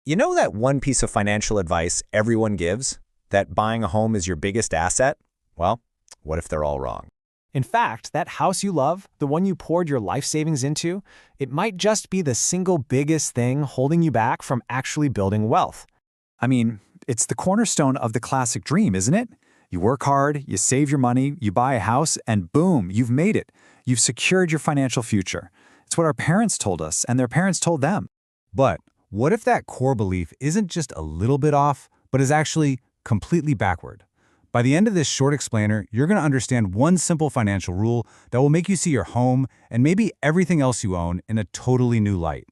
You know that one piece of financial advice everyone gives? That buying a home is your biggest asset? Well, what if they're all wrong? In fact, that house you love, the one you poured your life savings into, it might just be the single biggest thing holding you back from actually building wealth. I mean, it's the cornerstone of the classic dream, isn't it? You work hard, you save your money, you buy a house, and boom, you've made it. You've secured your financial future. It's what our parents told us, and their parents told them. But what if that core belief isn't just a little bit off, but is actually completely backward? By the end of this short explainer, you're going to understand one simple financial rule that will make you see your home and maybe everything else you own in a totally new light.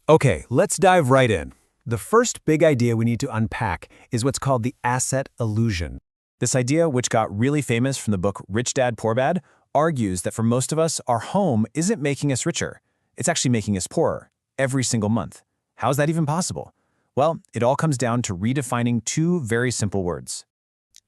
Okay, let's dive right in. The first big idea we need to unpack is what's called the asset illusion. This idea, which got really famous from the book Rich Dad, Poor Dad, argues that for most of us, our home isn't making us richer. It's actually making us poorer every single month. How is that even possible? Well, it all comes down to redefining two very simple words.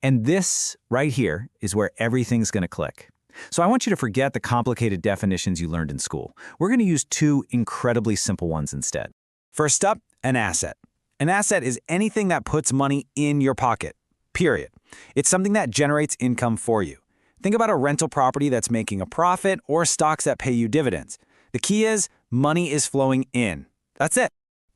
And this right here is where everything's going to click. So I want you to forget the complicated definitions you learned in school. We're going to use two incredibly simple ones instead. First up, an asset. An asset is anything that puts money in your pocket, period. It's something that generates income for you. Think about a rental property that's making a profit or stocks that pay you dividends. The key is money is flowing in. That's it.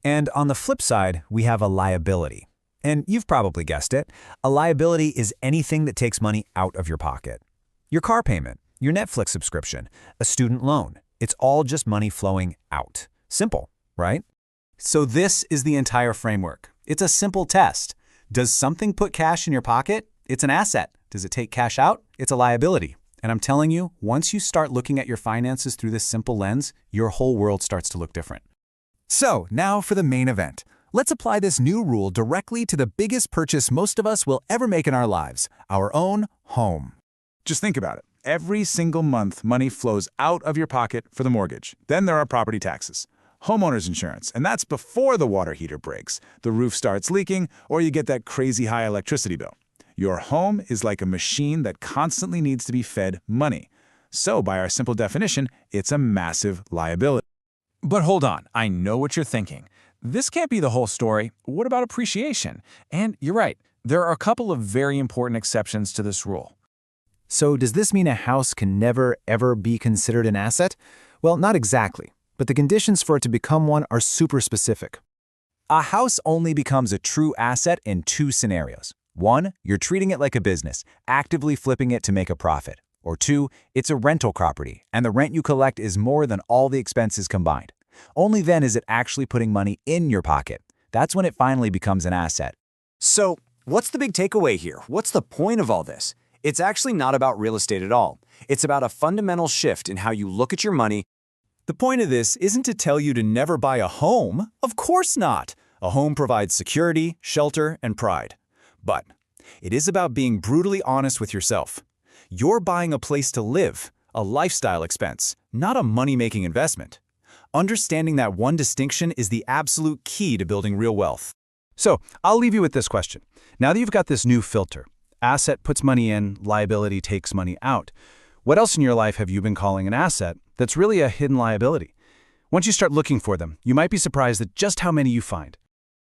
And on the flip side, we have a liability. And you've probably guessed it, a liability is anything that takes money out of your pocket. Your car payment, your Netflix subscription, a student loan. It's all just money flowing out. Simple, right? So this is the entire framework. It's a simple test. Does something put cash in your pocket? It's an asset. Does it take cash out? It's a liability. And I'm telling you, once you start looking at your finances through this simple lens, your whole world starts to look different. So, now for the main event. Let's apply this new rule directly to the biggest purchase most of us will ever make in our lives, our own home. Just think about it. Every single month, money flows out of your pocket for the mortgage. Then there are property taxes, homeowner's insurance, and that's before the water heater breaks, the roof starts leaking, or you get that crazy high electricity bill. Your home is like a machine that constantly needs to be fed money. So by our simple definition, it's a massive liability. But hold on, I know what you're thinking. This can't be the whole story. What about appreciation? And you're right, there are a couple of very important exceptions to this rule. So does this mean a house can never, ever be considered an asset? Well, not exactly, but the conditions for it to become one are super specific. A house only becomes a true asset in two scenarios. One, you're treating it like a business, actively flipping it to make a profit. Or two, it's a rental property, and the rent you collect is more than all the expenses combined. Only then is it actually putting money in your pocket. That's when it finally becomes an asset. So, what's the big takeaway here? What's the point of all this? It's actually not about real estate at all. It's about a fundamental shift in how you look at your money. The point of this isn't to tell you to never buy a home. Of course not. A home provides security, shelter, and pride. But it is about being brutally honest with yourself. You're buying a place to live, a lifestyle expense, not a money-making investment. Understanding that one distinction is the absolute key to building real wealth. So, I'll leave you with this question. Now that you've got this new filter, asset puts money in, liability takes money out, what else in your life have you been calling an asset that's really a hidden liability? Once you start looking for them, you might be surprised at just how many you find.